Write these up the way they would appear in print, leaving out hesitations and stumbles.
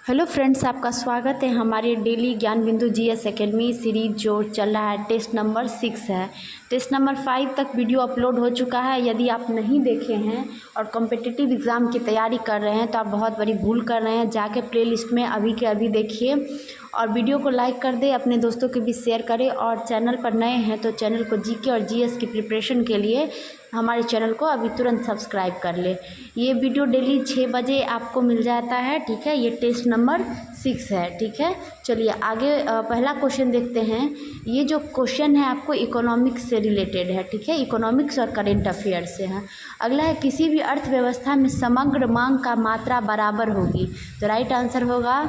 Hello friends, आपका स्वागत है हमारे डेली ज्ञान बिंदु जीएस एकेडमी सीरीज जो चल रहा है। टेस्ट नंबर 6 है। टेस्ट नंबर 5 तक वीडियो अपलोड हो चुका है। यदि आप नहीं देखे हैं और कॉम्पिटिटिव एग्ज़ाम की तैयारी कर रहे हैं तो आप बहुत बड़ी भूल कर रहे हैं। जाके प्लेलिस्ट में अभी के अभी देखिए और वीडियो को लाइक कर दे, अपने दोस्तों के बीच शेयर करें। और चैनल पर नए हैं तो चैनल को जीके और जीएस की प्रिपरेशन के लिए हमारे चैनल को अभी तुरंत सब्सक्राइब कर ले। ये वीडियो डेली 6 बजे आपको मिल जाता है, ठीक है। ये टेस्ट नंबर 6 है, ठीक है। चलिए आगे पहला क्वेश्चन देखते हैं। ये जो क्वेश्चन है आपको इकोनॉमिक्स से रिलेटेड है, ठीक है। इकोनॉमिक्स और करेंट अफेयर से है। अगला है, किसी भी अर्थव्यवस्था में समग्र मांग का मात्रा बराबर होगी। तो राइट आंसर होगा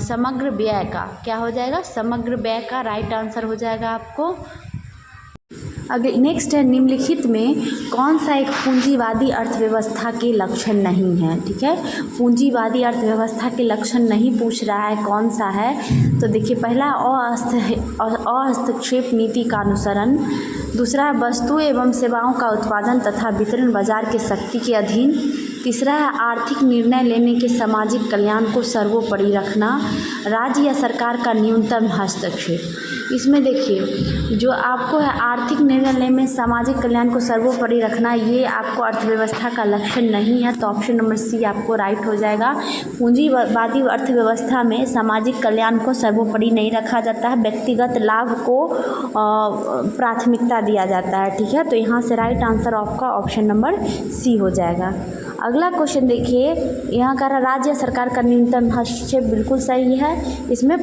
समग्र व्यय का। क्या हो जाएगा? समग्र व्यय का राइट आंसर हो जाएगा आपको। अगले नेक्स्ट है, निम्नलिखित में कौन सा एक पूंजीवादी अर्थव्यवस्था के लक्षण नहीं है, ठीक है। पूंजीवादी अर्थव्यवस्था के लक्षण नहीं पूछ रहा है, कौन सा है? तो देखिए, पहला अहस्तक्षेप नीति का अनुसरण। दूसरा है वस्तु एवं सेवाओं का उत्पादन तथा वितरण बाजार के शक्ति के अधीन। तीसरा है आर्थिक निर्णय लेने के सामाजिक कल्याण को सर्वोपरि रखना। राज्य या सरकार का न्यूनतम हस्तक्षेप। इसमें देखिए, जो आपको है आर्थिक निर्णय लेने में सामाजिक कल्याण को सर्वोपरि रखना, ये आपको अर्थव्यवस्था का लक्षण नहीं है। तो ऑप्शन नंबर सी आपको राइट हो जाएगा। पूंजीवादी अर्थव्यवस्था में सामाजिक कल्याण को सर्वोपरि नहीं रखा जाता है, व्यक्तिगत लाभ को प्राथमिकता दिया जाता है, ठीक है। तो यहाँ से राइट आंसर आपका ऑप्शन नंबर सी हो जाएगा। अगला क्वेश्चन देखिए, यहाँ का राज्य सरकार का न्यूनतम हस्तक्षेप बिल्कुल सही है। इसमें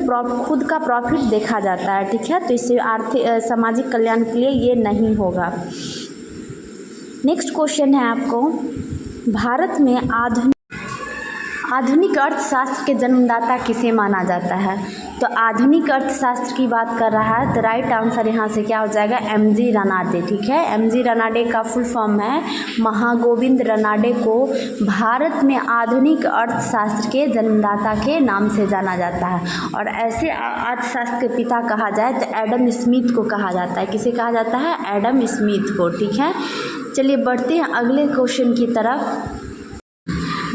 खुद का प्रॉफिट देखा जाता है, ठीक है। तो इससे आर्थिक सामाजिक कल्याण के लिए ये नहीं होगा। नेक्स्ट क्वेश्चन है आपको, भारत में आधुनिक अर्थशास्त्र के जन्मदाता किसे माना जाता है? तो आधुनिक अर्थशास्त्र की बात कर रहा है तो राइट आंसर यहाँ से क्या हो जाएगा? एमजी रनाडे, ठीक है। एमजी रनाडे का फुल फॉर्म है महागोविंद रनाडे को भारत में आधुनिक अर्थशास्त्र के जन्मदाता के नाम से जाना जाता है। और ऐसे अर्थशास्त्र के पिता कहा जाए तो एडम स्मिथ को कहा जाता है। किसे कहा जाता है? एडम स्मिथ को, ठीक है। चलिए बढ़ते हैं अगले क्वेश्चन की तरफ।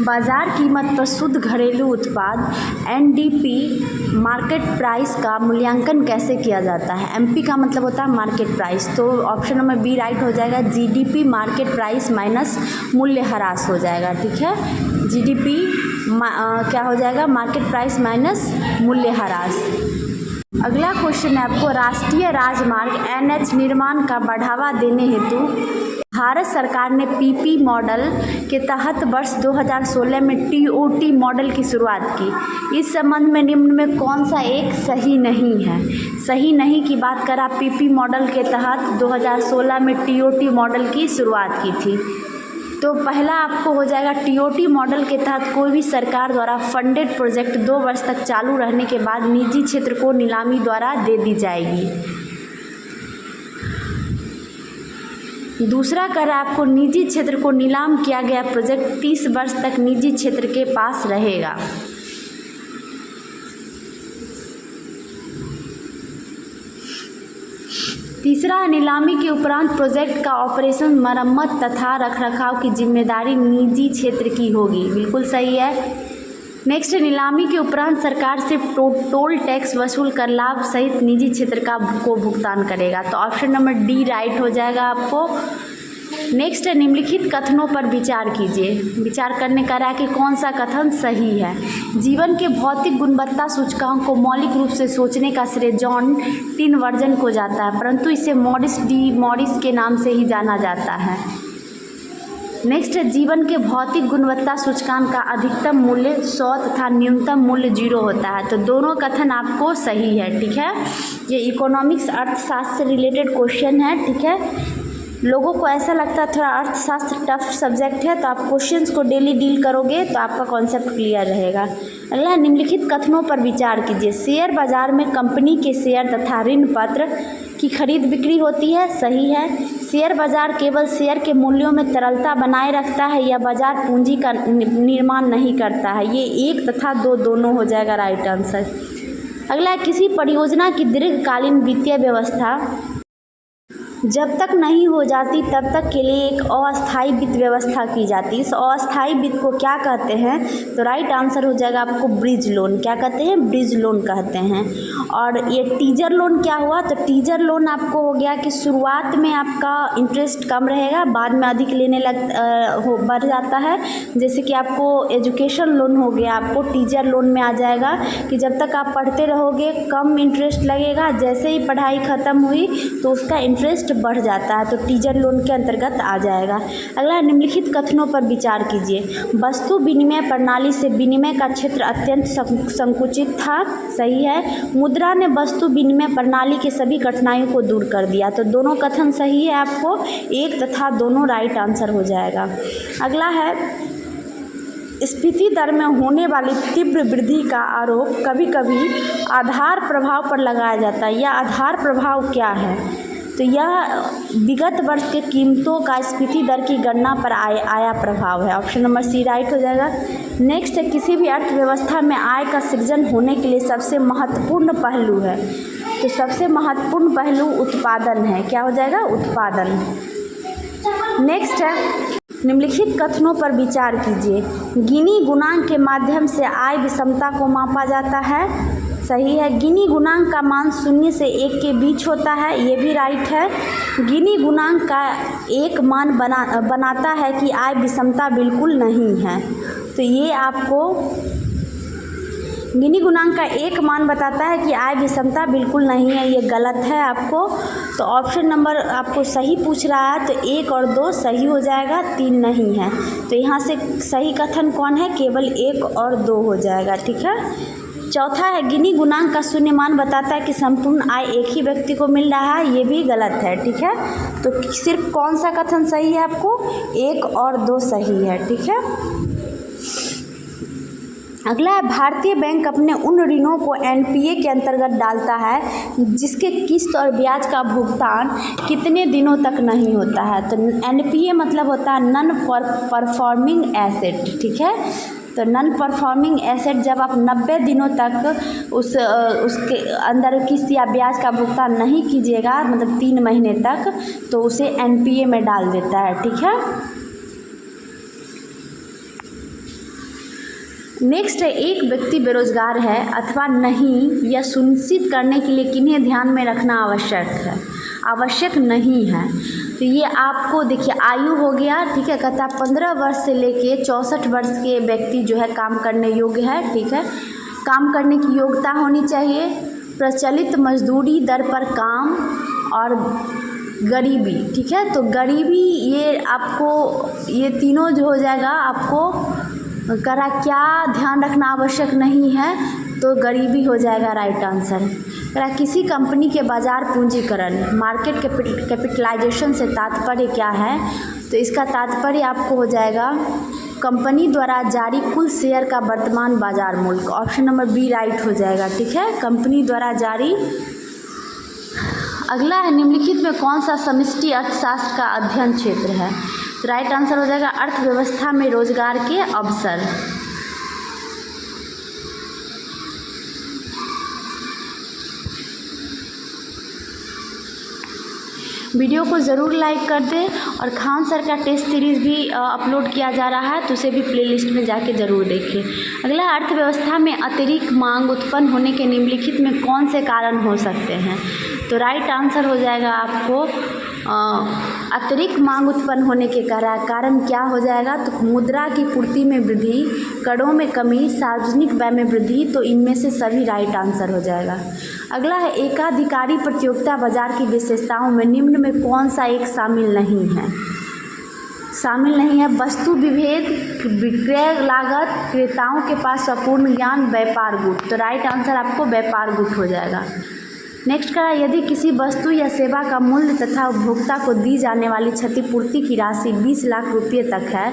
बाजार कीमत पर शुद्ध घरेलू उत्पाद एनडीपी मार्केट प्राइस का मूल्यांकन कैसे किया जाता है? एमपी का मतलब होता है मार्केट प्राइस। तो ऑप्शन नंबर बी राइट हो जाएगा। जीडीपी मार्केट प्राइस माइनस मूल्य ह्रास हो जाएगा, ठीक है। जीडीपी क्या हो जाएगा? मार्केट प्राइस माइनस मूल्य ह्रास। अगला क्वेश्चन है आपको, राष्ट्रीय राजमार्ग एनएच निर्माण का बढ़ावा देने हेतु भारत सरकार ने पीपी मॉडल के तहत वर्ष 2016 में टीओटी मॉडल की शुरुआत की। इस संबंध में निम्न में कौन सा एक सही नहीं है? सही नहीं की बात करा, पीपी मॉडल के तहत 2016 में टीओटी मॉडल की शुरुआत की थी। तो पहला आपको हो जाएगा, टीओटी मॉडल के तहत कोई भी सरकार द्वारा फंडेड प्रोजेक्ट 2 वर्ष तक चालू रहने के बाद निजी क्षेत्र को नीलामी द्वारा दे दी जाएगी। दूसरा कर आपको, निजी क्षेत्र को नीलाम किया गया प्रोजेक्ट 30 वर्ष तक निजी क्षेत्र के पास रहेगा। तीसरा, नीलामी के उपरांत प्रोजेक्ट का ऑपरेशन, मरम्मत तथा रखरखाव की जिम्मेदारी निजी क्षेत्र की होगी। बिल्कुल सही है। नेक्स्ट, नीलामी के उपरांत सरकार से टोल टैक्स वसूल कर लाभ सहित निजी क्षेत्र को भुगतान करेगा। तो ऑप्शन नंबर डी राइट हो जाएगा आपको। नेक्स्ट है, निम्नलिखित कथनों पर विचार कीजिए। विचार करने का है कि कौन सा कथन सही है। जीवन के भौतिक गुणवत्ता सूचकांक को मौलिक रूप से सोचने का श्रेय जॉन टिनवर्जन को जाता है, परंतु इसे मॉरिस के नाम से ही जाना जाता है। नेक्स्ट है, जीवन के भौतिक गुणवत्ता सूचकांक का अधिकतम मूल्य 100 तथा न्यूनतम मूल्य 0 होता है। तो दोनों कथन आपको सही है, ठीक है। ये इकोनॉमिक्स अर्थशास्त्र से रिलेटेड क्वेश्चन है, ठीक है। लोगों को ऐसा लगता है थोड़ा अर्थशास्त्र टफ सब्जेक्ट है, तो आप क्वेश्चंस को डेली डील करोगे तो आपका कॉन्सेप्ट क्लियर रहेगा। अगला, निम्नलिखित कथनों पर विचार कीजिए। शेयर बाजार में कंपनी के शेयर तथा ऋण पत्र की खरीद बिक्री होती है। सही है। शेयर बाजार केवल शेयर के मूल्यों में तरलता बनाए रखता है या बाजार पूंजी का निर्माण नहीं करता है। ये 1 तथा 2 दोनों हो जाएगा राइट आंसर। अगला, किसी परियोजना की दीर्घकालीन वित्तीय व्यवस्था जब तक नहीं हो जाती तब तक के लिए एक अस्थायी वित्त व्यवस्था की जाती है। इस अस्थायी वित्त को क्या कहते हैं? तो राइट आंसर हो जाएगा आपको ब्रिज लोन। क्या कहते हैं? ब्रिज लोन कहते हैं। और ये टीजर लोन क्या हुआ? तो टीजर लोन आपको हो गया कि शुरुआत में आपका इंटरेस्ट कम रहेगा, बाद में अधिक लेने बढ़ जाता है। जैसे कि आपको एजुकेशन लोन हो गया, आपको टीजर लोन में आ जाएगा कि जब तक आप पढ़ते रहोगे कम इंटरेस्ट लगेगा, जैसे ही पढ़ाई ख़त्म हुई तो उसका इंटरेस्ट बढ़ जाता है, तो टीजर लोन के अंतर्गत आ जाएगा। अगला, निम्नलिखित कथनों पर विचार कीजिए। वस्तु विनिमय प्रणाली से विनिमय का क्षेत्र अत्यंत संकुचित था, सही है। मुद्रा ने वस्तु विनिमय प्रणाली के सभी कठिनाइयों को दूर कर दिया, तो दोनों कथन सही है, आपको एक तथा दोनों राइट आंसर हो जाएगा। अगला है, स्फीति दर में होने वाली तीव्र वृद्धि का आरोप कभी कभी आधार प्रभाव पर लगाया जाता है। यह आधार प्रभाव क्या है? तो यह विगत वर्ष के कीमतों का स्फीति दर की गणना पर आया प्रभाव है। ऑप्शन नंबर सी राइट हो जाएगा। नेक्स्ट है, किसी भी अर्थव्यवस्था में आय का सृजन होने के लिए सबसे महत्वपूर्ण पहलू है। तो सबसे महत्वपूर्ण पहलू उत्पादन है। क्या हो जाएगा? उत्पादन। नेक्स्ट है, निम्नलिखित कथनों पर विचार कीजिए। गिनी गुणांक के माध्यम से आय विषमता को मापा जाता है, सही है। गिनी गुणांक का मान 0 से 1 के बीच होता है, ये भी राइट है। गिनी गुणांक का एक मान बनाता है कि आय विषमता बिल्कुल नहीं है, तो ये आपको गिनी गुणांक का एक मान बताता है कि आय विषमता बिल्कुल नहीं है, ये गलत है आपको। तो ऑप्शन नंबर आपको सही पूछ रहा है, तो 1 और 2 सही हो जाएगा, 3 नहीं है। तो यहाँ से सही कथन कौन है? केवल 1 और 2 हो जाएगा, ठीक है। चौथा है, गिनी गुणांक का शून्य मान बताता है कि संपूर्ण आय एक ही व्यक्ति को मिल रहा है, ये भी गलत है, ठीक है। तो सिर्फ कौन सा कथन सही है आपको? 1 और 2 सही है, ठीक है। अगला है, भारतीय बैंक अपने उन ऋणों को एनपीए के अंतर्गत डालता है जिसके किस्त और ब्याज का भुगतान कितने दिनों तक नहीं होता है। तो एनपीए मतलब होता है नॉन परफॉर्मिंग एसेट, ठीक है। तो नॉन परफॉर्मिंग एसेट जब आप 90 दिनों तक उसके अंदर किस्त या ब्याज का भुगतान नहीं कीजिएगा, मतलब 3 महीने तक, तो उसे एनपीए में डाल देता है, ठीक है। नेक्स्ट है, एक व्यक्ति बेरोजगार है अथवा नहीं, यह सुनिश्चित करने के लिए किन्हें ध्यान में रखना आवश्यक नहीं है। तो ये आपको देखिए, आयु हो गया, ठीक है, कहता 15 वर्ष से लेके 64 वर्ष के व्यक्ति जो है काम करने योग्य है, ठीक है। काम करने की योग्यता होनी चाहिए, प्रचलित मजदूरी दर पर काम और गरीबी, ठीक है। तो गरीबी ये आपको, ये तीनों जो हो जाएगा आपको करा क्या ध्यान रखना आवश्यक नहीं है, तो गरीबी हो जाएगा राइट आंसर। करा किसी कंपनी के बाजार पूंजीकरण, मार्केट कैपिटलाइजेशन से तात्पर्य क्या है? तो इसका तात्पर्य आपको हो जाएगा कंपनी द्वारा जारी कुल शेयर का वर्तमान बाजार मूल्य। ऑप्शन नंबर बी राइट हो जाएगा, ठीक है, कंपनी द्वारा जारी। अगला है, निम्नलिखित में कौन सा समष्टि अर्थशास्त्र का अध्ययन क्षेत्र है? तो राइट आंसर हो जाएगा अर्थव्यवस्था में रोजगार के अवसर। वीडियो को ज़रूर लाइक कर दें, और खान सर का टेस्ट सीरीज़ भी अपलोड किया जा रहा है, तो उसे भी प्लेलिस्ट में जाके ज़रूर देखें। अगला, अर्थव्यवस्था में अतिरिक्त मांग उत्पन्न होने के निम्नलिखित में कौन से कारण हो सकते हैं? तो राइट आंसर हो जाएगा आपको अतिरिक्त मांग उत्पन्न होने के कारण क्या हो जाएगा? तो मुद्रा की पूर्ति में वृद्धि, करों में कमी, सार्वजनिक व्यय में वृद्धि, तो इनमें से सभी राइट आंसर हो जाएगा। अगला है, एकाधिकारी प्रतियोगिता बाजार की विशेषताओं में निम्न में कौन सा एक शामिल नहीं है? शामिल नहीं है वस्तु विभेद, विक्रय लागत, क्रेताओं के पास अपूर्ण ज्ञान, व्यापार गुट। तो राइट आंसर आपको व्यापार गुट हो जाएगा। नेक्स्ट का, यदि किसी वस्तु या सेवा का मूल्य तथा उपभोक्ता को दी जाने वाली क्षतिपूर्ति की राशि 20 लाख रुपये तक है,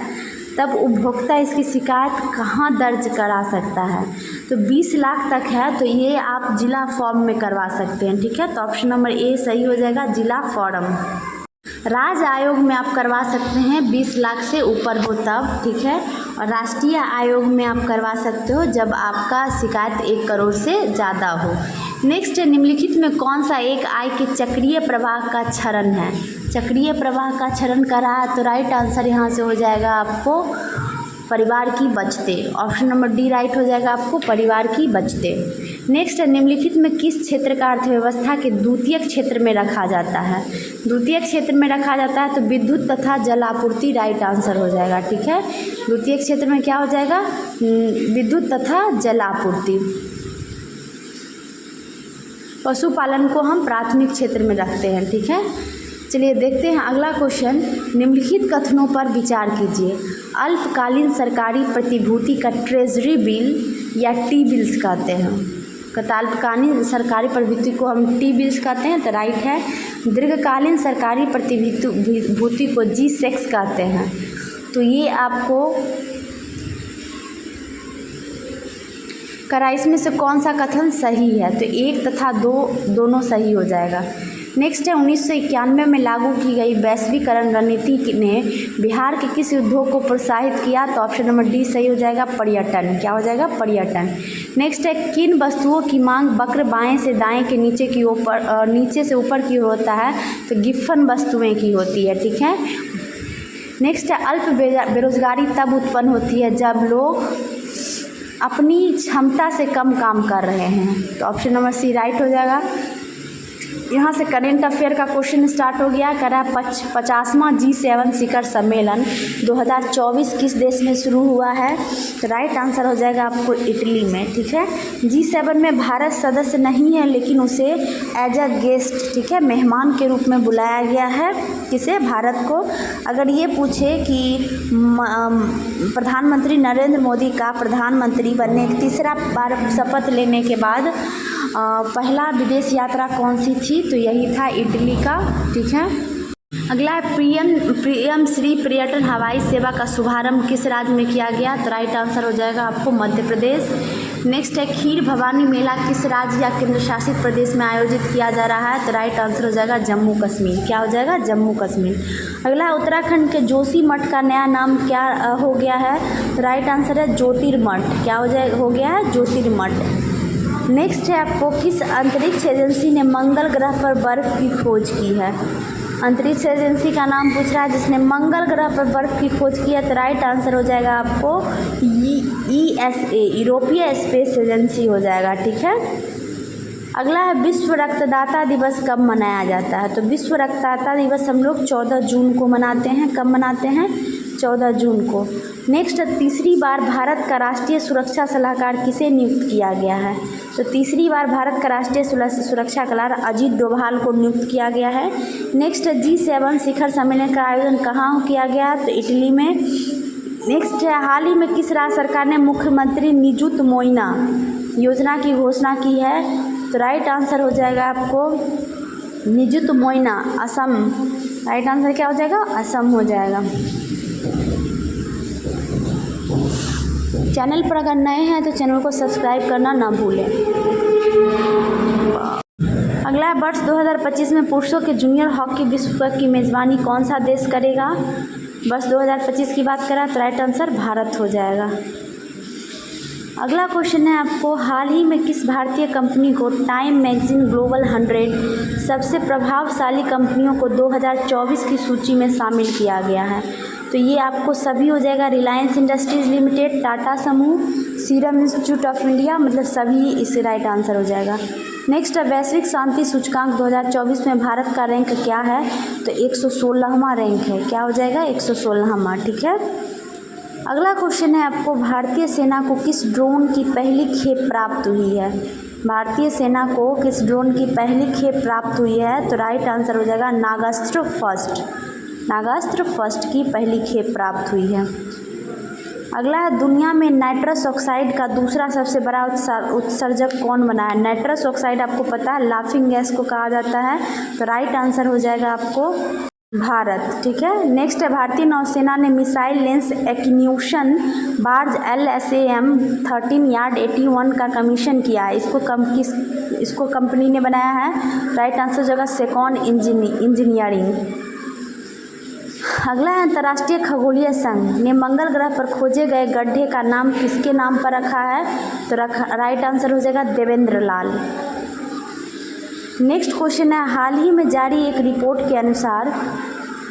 तब उपभोक्ता इसकी शिकायत कहाँ दर्ज करा सकता है? तो 20 लाख तक है, तो ये आप जिला फॉर्म में करवा सकते हैं, ठीक है। तो ऑप्शन नंबर ए सही हो जाएगा, जिला फॉर्म। राज्य आयोग में आप करवा सकते हैं 20 लाख से ऊपर हो तब, ठीक है। और राष्ट्रीय आयोग में आप करवा सकते हो जब आपका शिकायत 1 करोड़ से ज़्यादा हो। नेक्स्ट है, निम्नलिखित में कौन सा एक आय के चक्रीय प्रवाह का क्षरण है? चक्रीय प्रवाह का क्षरण कर रहा है तो राइट आंसर यहाँ से हो जाएगा आपको परिवार की बचतें। ऑप्शन नंबर डी राइट हो जाएगा आपको परिवार की बचतें। नेक्स्ट है, निम्नलिखित में किस क्षेत्र का अर्थव्यवस्था के द्वितीयक क्षेत्र में रखा जाता है? द्वितीयक क्षेत्र में रखा जाता है तो विद्युत तथा जल आपूर्ति राइट आंसर हो जाएगा। ठीक है, द्वितीयक क्षेत्र में क्या हो जाएगा? विद्युत तथा जल आपूर्ति। पशुपालन को हम प्राथमिक क्षेत्र में रखते हैं। ठीक है, चलिए देखते हैं अगला क्वेश्चन। निम्नलिखित कथनों पर विचार कीजिए। अल्पकालीन सरकारी प्रतिभूति का ट्रेजरी बिल या टी बिल्स कहते हैं। अल्पकालीन सरकारी प्रतिभूति को हम टी बिल्स कहते हैं तो राइट है। दीर्घकालीन सरकारी प्रतिभूति को जी सेक्स कहते हैं तो ये आपको करा। इसमें से कौन सा कथन सही है? तो 1 तथा 2 दोनों सही हो जाएगा। नेक्स्ट है, 1991 में लागू की गई वैश्वीकरण रणनीति ने बिहार के किस उद्योग को प्रोत्साहित किया? तो ऑप्शन नंबर डी सही हो जाएगा पर्यटन। क्या हो जाएगा? पर्यटन। नेक्स्ट है, किन वस्तुओं की मांग वक्र बाएं से दाएं के नीचे की ऊपर नीचे से ऊपर की होता है? तो गिफन वस्तुएं की होती है। ठीक है, नेक्स्ट है, अल्प बेरोजगारी तब उत्पन्न होती है जब लोग अपनी क्षमता से कम काम कर रहे हैं। तो ऑप्शन नंबर सी राइट हो जाएगा। यहाँ से करेंट अफेयर का क्वेश्चन स्टार्ट हो गया। करा 50वां G7 शिखर सम्मेलन 2024 किस देश में शुरू हुआ है? तो राइट आंसर हो जाएगा आपको इटली में। ठीक है, G7 में भारत सदस्य नहीं है लेकिन उसे एज अ गेस्ट, ठीक है, मेहमान के रूप में बुलाया गया है। किसे? भारत को। अगर ये पूछे कि प्रधानमंत्री नरेंद्र मोदी का प्रधानमंत्री बनने तीसरा बार शपथ लेने के बाद पहला विदेश यात्रा कौन सी थी? तो यही था इटली का। ठीक है, अगला है, पीएम श्री पर्यटन हवाई सेवा का शुभारंभ किस राज्य में किया गया? तो राइट आंसर हो जाएगा आपको मध्य प्रदेश। नेक्स्ट है, खीर भवानी मेला किस राज्य या केंद्र शासित प्रदेश में आयोजित किया जा रहा है? तो राइट आंसर हो जाएगा जम्मू कश्मीर। क्या हो जाएगा? जम्मू कश्मीर। अगला, उत्तराखंड के जोशी मठ का नया नाम क्या हो गया है? तो राइट आंसर है ज्योतिर्मठ। क्या हो गया है? ज्योतिर्मठ। नेक्स्ट है, आपको किस अंतरिक्ष एजेंसी ने मंगल ग्रह पर बर्फ की खोज की है? अंतरिक्ष एजेंसी का नाम पूछ रहा है जिसने मंगल ग्रह पर बर्फ की खोज की है। तो राइट आंसर हो जाएगा आपको ESA, यूरोपीय स्पेस एजेंसी हो जाएगा। ठीक है, अगला है, विश्व रक्तदाता दिवस कब मनाया जाता है? तो विश्व रक्तदाता दिवस हम लोग 14 जून को मनाते हैं। कब मनाते हैं? 14 जून को। नेक्स्ट, तीसरी बार भारत का राष्ट्रीय सुरक्षा सलाहकार किसे नियुक्त किया गया है? तो तीसरी बार भारत का राष्ट्रीय सुरक्षा सलाहकार अजीत डोभाल को नियुक्त किया गया है। नेक्स्ट, G7 शिखर सम्मेलन का आयोजन कहाँ किया गया? तो इटली में। नेक्स्ट है, हाल ही में किस राज्य सरकार ने मुख्यमंत्री निजुत मोइना योजना की घोषणा की है? तो राइट आंसर हो जाएगा आपको Nijut Moina, Assam. Right answer क्या हो जाएगा? असम हो जाएगा। चैनल पर अगर नए हैं तो चैनल को सब्सक्राइब करना ना भूलें। अगला है, वर्ष 2025 में पुरुषों के जूनियर हॉकी विश्व कप की मेज़बानी कौन सा देश करेगा? वर्ष 2025 की बात करें तो राइट आंसर भारत हो जाएगा। अगला क्वेश्चन है आपको, हाल ही में किस भारतीय कंपनी को टाइम मैगजीन ग्लोबल 100 सबसे प्रभावशाली कंपनियों को 2024 की सूची में शामिल किया गया है? तो ये आपको सभी हो जाएगा। रिलायंस इंडस्ट्रीज़ लिमिटेड, टाटा समूह, सीरम इंस्टीट्यूट ऑफ इंडिया, मतलब सभी इससे राइट आंसर हो जाएगा। नेक्स्ट, वैश्विक शांति सूचकांक 2024 में भारत का रैंक क्या है? तो 116वां रैंक है। क्या हो जाएगा? 116वां। ठीक है, अगला क्वेश्चन है आपको, भारतीय सेना को किस ड्रोन की पहली खेप प्राप्त हुई है? भारतीय सेना को किस ड्रोन की पहली खेप प्राप्त हुई है? तो राइट आंसर हो जाएगा नागास्त्र फर्स्ट। नागास्त्र फर्स्ट की पहली खेप प्राप्त हुई है। अगला है, दुनिया में नाइट्रस ऑक्साइड का दूसरा सबसे बड़ा उत्सर्जक कौन बना है? नाइट्रस ऑक्साइड आपको पता है लाफिंग गैस को कहा जाता है। तो राइट आंसर हो जाएगा आपको भारत। ठीक है, नेक्स्ट है, भारतीय नौसेना ने missile lens acquisition barge LSAM 13 yard 81 का कमीशन किया है। इसको कंपनी ने बनाया है? राइट आंसर जगह सेकॉन इंजीनियरिंग। अगला है अंतर्राष्ट्रीय खगोलीय संघ ने मंगल ग्रह पर खोजे गए गड्ढे का नाम किसके नाम पर रखा है? तो राइट आंसर हो जाएगा देवेंद्र लाल। नेक्स्ट क्वेश्चन है, हाल ही में जारी एक रिपोर्ट के अनुसार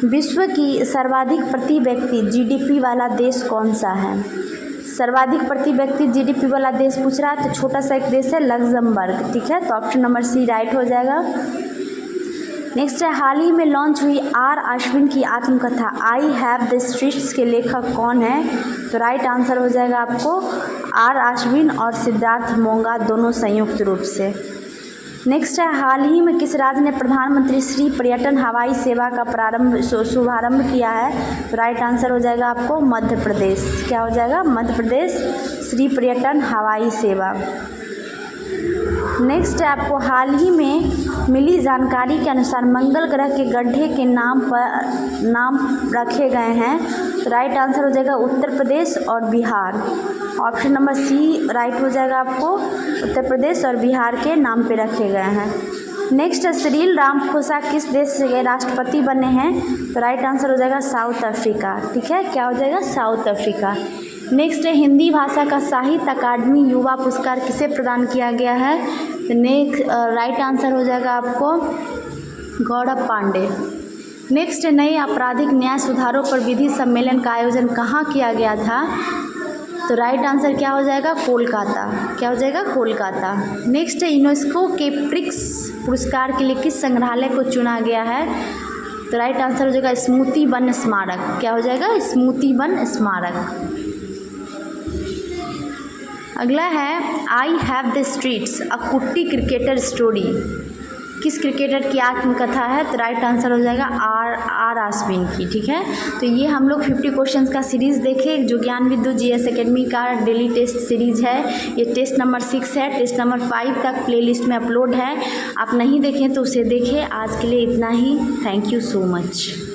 विश्व की सर्वाधिक प्रति व्यक्ति जीडीपी वाला देश कौन सा है? सर्वाधिक प्रति व्यक्ति जीडीपी वाला देश पूछ रहा है, तो छोटा सा एक देश है लग्जमबर्ग, ठीक है। तो ऑप्शन नंबर सी राइट हो जाएगा। नेक्स्ट है, हाल ही में लॉन्च हुई आर अश्विन की आत्मकथा आई हैव द स्ट्रीट्स के लेखक कौन है? तो राइट आंसर हो जाएगा आपको आर अश्विन और सिद्धार्थ मोंगा, दोनों संयुक्त रूप से। नेक्स्ट है, हाल ही में किस राज्य ने प्रधानमंत्री श्री पर्यटन हवाई सेवा का शुभारंभ किया है? तो राइट आंसर हो जाएगा आपको मध्य प्रदेश। क्या हो जाएगा? मध्य प्रदेश श्री पर्यटन हवाई सेवा। नेक्स्ट है, आपको हाल ही में मिली जानकारी के अनुसार मंगल ग्रह के गड्ढे के नाम रखे गए हैं। तो राइट आंसर हो जाएगा उत्तर प्रदेश और Bihar. Option number C right हो जाएगा आपको, उत्तर प्रदेश और बिहार के नाम पे रखे गए हैं। नेक्स्ट है, श्रील रामफोसा किस देश के राष्ट्रपति बने हैं? तो राइट आंसर हो जाएगा साउथ अफ्रीका, ठीक है। क्या हो जाएगा? South Africa. नेक्स्ट है, हिंदी भाषा का साहित्य अकादमी युवा पुरस्कार किसे प्रदान किया गया है? तो राइट आंसर हो जाएगा आपको गौरव पांडे। नेक्स्ट है, नए आपराधिक न्याय सुधारों पर विधि सम्मेलन का आयोजन कहाँ किया गया था? तो राइट आंसर क्या हो जाएगा? कोलकाता। क्या हो जाएगा? कोलकाता। नेक्स्ट है, यूनेस्को के प्रिक्स पुरस्कार के लिए किस संग्रहालय को चुना गया है? तो राइट आंसर हो जाएगा स्मृति वन स्मारक। क्या हो जाएगा? स्मृति वन स्मारक। अगला है, आई हैव द स्ट्रीट्स अ कुट्टी क्रिकेटर स्टोरी किस क्रिकेटर की आत्मकथा है? तो राइट आंसर हो जाएगा आर अश्विन की, ठीक है। तो ये हम लोग 50 क्वेश्चंस का सीरीज़ देखे जो ज्ञान विद्युत जीएस एकेडमी का डेली टेस्ट सीरीज़ है। ये टेस्ट नंबर 6 है, टेस्ट नंबर 5 तक प्लेलिस्ट में अपलोड है। आप नहीं देखें तो उसे देखें। आज के लिए इतना ही। Thank you so much.